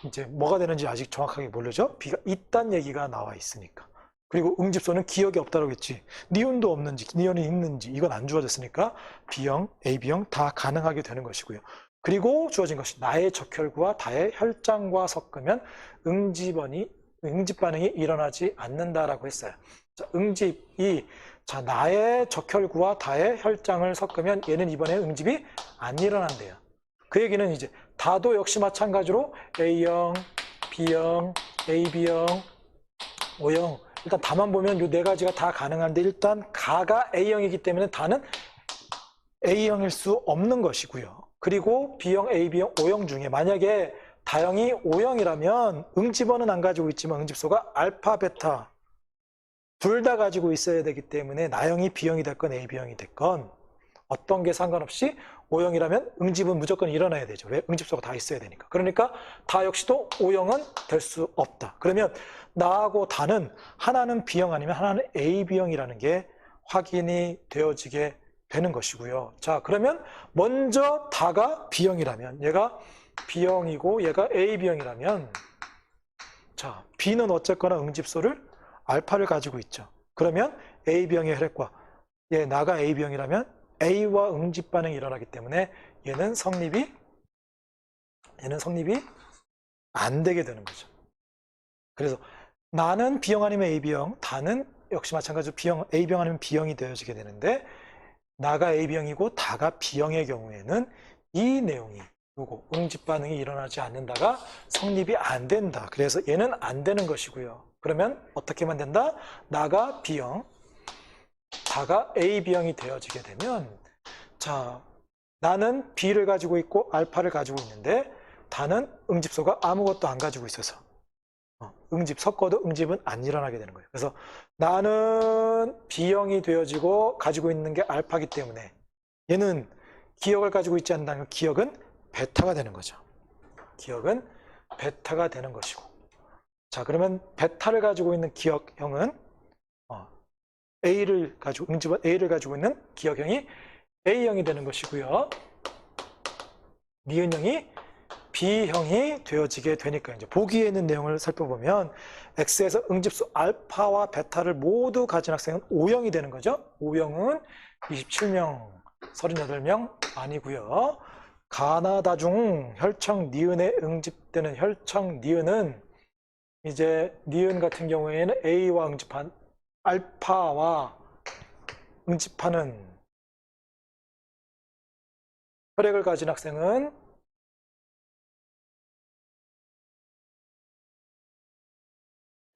이제 뭐가 되는지 아직 정확하게 모르죠. B가 있다는 얘기가 나와 있으니까. 그리고 응집소는 기억이 없다고 했지. 니은도 없는지 니은이 있는지 이건 안 주어졌으니까 B형, A, B형 다 가능하게 되는 것이고요. 그리고 주어진 것이 나의 적혈구와 다의 혈장과 섞으면 응집 반응이 일어나지 않는다라고 했어요. 자, 자, 나의 적혈구와 다의 혈장을 섞으면 얘는 이번에 응집이 안 일어난대요. 그 얘기는 이제 다도 역시 마찬가지로 A형, B형, AB형, O형, 일단 다만 보면 이 네 가지가 다 가능한데, 일단 가가 A형이기 때문에 다는 A형일 수 없는 것이고요. 그리고 B형, AB형, O형 중에 만약에 다형이 O형이라면 응집원은 안 가지고 있지만 응집소가 알파, 베타 둘 다 가지고 있어야 되기 때문에 나형이 B형이 됐건 AB형이 됐건 어떤 게 상관없이 O형이라면 응집은 무조건 일어나야 되죠. 왜? 응집소가 다 있어야 되니까. 그러니까 다 역시도 O형은 될 수 없다. 그러면 나하고 다는 하나는 B형 아니면 하나는 AB형이라는 게 확인이 되어지게 되는 것이고요. 자, 그러면 먼저 다가 B형이라면, 얘가 B형이고 얘가 AB형이라면, 자, B는 어쨌거나 응집소를 알파를 가지고 있죠. 그러면 AB형의 혈액과 나가 AB형이라면 A와 응집 반응이 일어나기 때문에 얘는 성립이 안 되게 되는 거죠. 그래서 나는 B형 아니면 AB형, 다는 역시 마찬가지로 AB형 아니면 B형이 되어지게 되는데, 나가 AB형이고 다가 B형의 경우에는 이 내용이 요거 응집 반응이 일어나지 않는다가 성립이 안 된다. 그래서 얘는 안 되는 것이고요. 그러면 어떻게만 된다? 나가 B형, 다가 AB형이 되어지게 되면, 자, 나는 B를 가지고 있고 알파를 가지고 있는데 다는 응집소가 아무것도 안 가지고 있어서 응집 섞어도 응집은 안 일어나게 되는 거예요. 그래서 나는 B형이 되어지고 가지고 있는 게 알파기 때문에 얘는 기억을 가지고 있지 않는다면 기억은 베타가 되는 거죠. 기억은 베타가 되는 것이고, 자, 그러면 베타를 가지고 있는 기억형은 A를 가지고 응집원 A를 가지고 있는 기억형이 A형이 되는 것이고요. 니은형이 B형이 되어지게 되니까 이제 보기에 있는 내용을 살펴보면 X에서 응집수 알파와 베타를 모두 가진 학생은 O형이 되는 거죠. O형은 27명, 38명 아니고요. 가나다 중 혈청 니은에 응집되는 혈청 니은은 이제 니은 같은 경우에는 A와 응집한 알파와 응집하는 혈액을 가진 학생은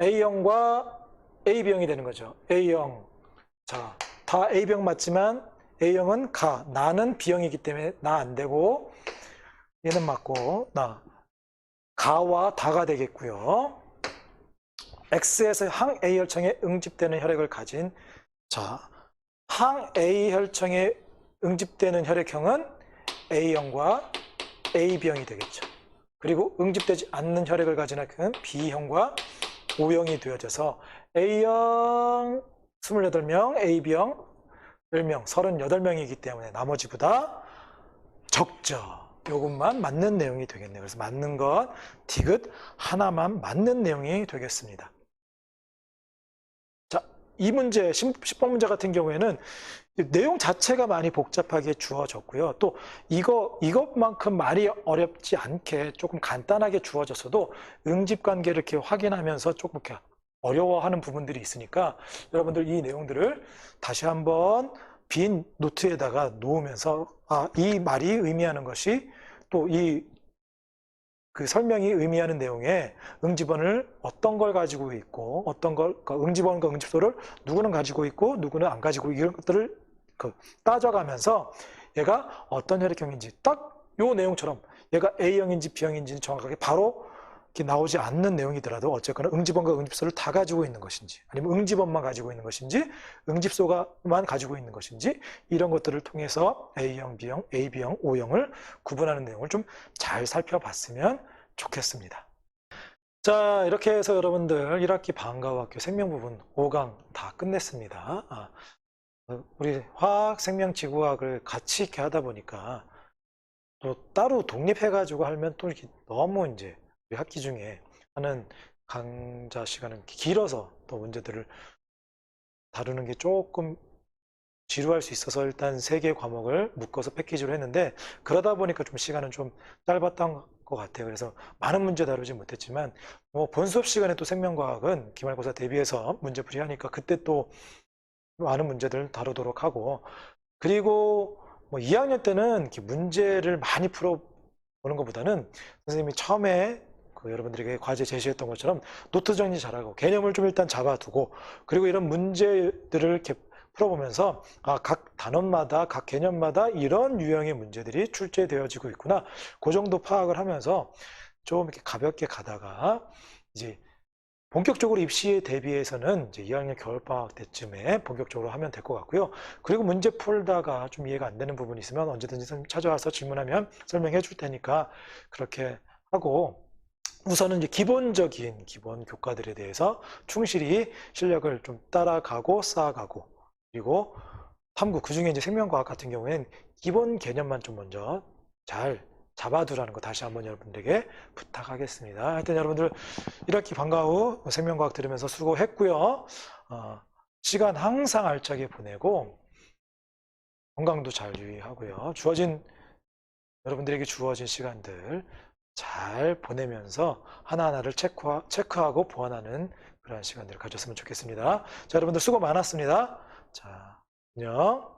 A형과 AB형이 되는 거죠. A형. 자, 다 A형 맞지만 A형은 가. 나는 B형이기 때문에 나 안 되고 얘는 맞고 나. 가와 다가 되겠고요. X에서 항 A 혈청에 응집되는 혈액을 가진 자, 항 A 혈청에 응집되는 혈액형은 A형과 AB형이 되겠죠. 그리고 응집되지 않는 혈액을 가진 혈액형은 B형과 O형이 되어져서 A형 28명, AB형 10명, 38명이기 때문에 나머지보다 적죠. 이것만 맞는 내용이 되겠네요. 그래서 맞는 것, 디귿 하나만 맞는 내용이 되겠습니다. 자, 이 문제, 10번 문제 같은 경우에는 내용 자체가 많이 복잡하게 주어졌고요. 또 이것만큼 말이 어렵지 않게 조금 간단하게 주어졌어도 응집관계를 이렇게 확인하면서 조금 이렇게 어려워하는 부분들이 있으니까 여러분들 이 내용들을 다시 한번 빈 노트에다가 놓으면서 이 말이 의미하는 것이 또 그 설명이 의미하는 내용에 응집원을 어떤 걸 가지고 있고 어떤 걸 응집원과 응집소를 누구는 가지고 있고 누구는 안 가지고 이런 것들을 따져가면서 얘가 어떤 혈액형인지 딱 요 내용처럼 얘가 A형인지 B형인지는 정확하게 바로 이렇게 나오지 않는 내용이더라도 어쨌거나 응집원과 응집소를 다 가지고 있는 것인지 아니면 응집원만 가지고 있는 것인지 응집소가만 가지고 있는 것인지 이런 것들을 통해서 A형, B형, AB형, O형을 구분하는 내용을 좀 잘 살펴봤으면 좋겠습니다. 자, 이렇게 해서 여러분들 1학기 방과후학교 생명 부분 5강 다 끝냈습니다. 우리 화학, 생명, 지구학을 같이 이렇게 하다 보니까 또 따로 독립해가지고 하면 또 이렇게 너무 이제 우리 학기 중에 하는 강좌 시간은 길어서 또 문제들을 다루는 게 조금 지루할 수 있어서 일단 3개 과목을 묶어서 패키지로 했는데 그러다 보니까 좀 시간은 좀 짧았던 것 같아요. 그래서 많은 문제 다루지 못했지만 본 수업 시간에 또 생명과학은 기말고사 대비해서 문제풀이 하니까 그때 또 많은 문제들 다루도록 하고 그리고 2학년 때는 이렇게 문제를 많이 풀어보는 것보다는 선생님이 처음에 여러분들에게 과제 제시했던 것처럼 노트 정리 잘하고 개념을 좀 일단 잡아두고 그리고 이런 문제들을 이렇게 풀어보면서 각 단원마다 각 개념마다 이런 유형의 문제들이 출제되어지고 있구나 그 정도 파악을 하면서 좀 이렇게 가볍게 가다가 이제 본격적으로 입시에 대비해서는 이제 2학년 겨울방학 때쯤에 본격적으로 하면 될 것 같고요. 그리고 문제 풀다가 좀 이해가 안 되는 부분이 있으면 언제든지 찾아와서 질문하면 설명해 줄 테니까 그렇게 하고 우선은 이제 기본적인 기본 교과들에 대해서 충실히 실력을 좀 따라가고 쌓아가고 그리고 탐구 그중에 이제 생명과학 같은 경우에는 기본 개념만 좀 먼저 잘 잡아두라는 거 다시 한번 여러분들에게 부탁하겠습니다. 하여튼 여러분들 1학기 방과 후 생명과학 들으면서 수고했고요. 시간 항상 알차게 보내고 건강도 잘 유의하고요. 여러분들에게 주어진 시간들 잘 보내면서 하나하나를 체크하고 보완하는 그런 시간들을 가졌으면 좋겠습니다. 자, 여러분들 수고 많았습니다. 자, 안녕.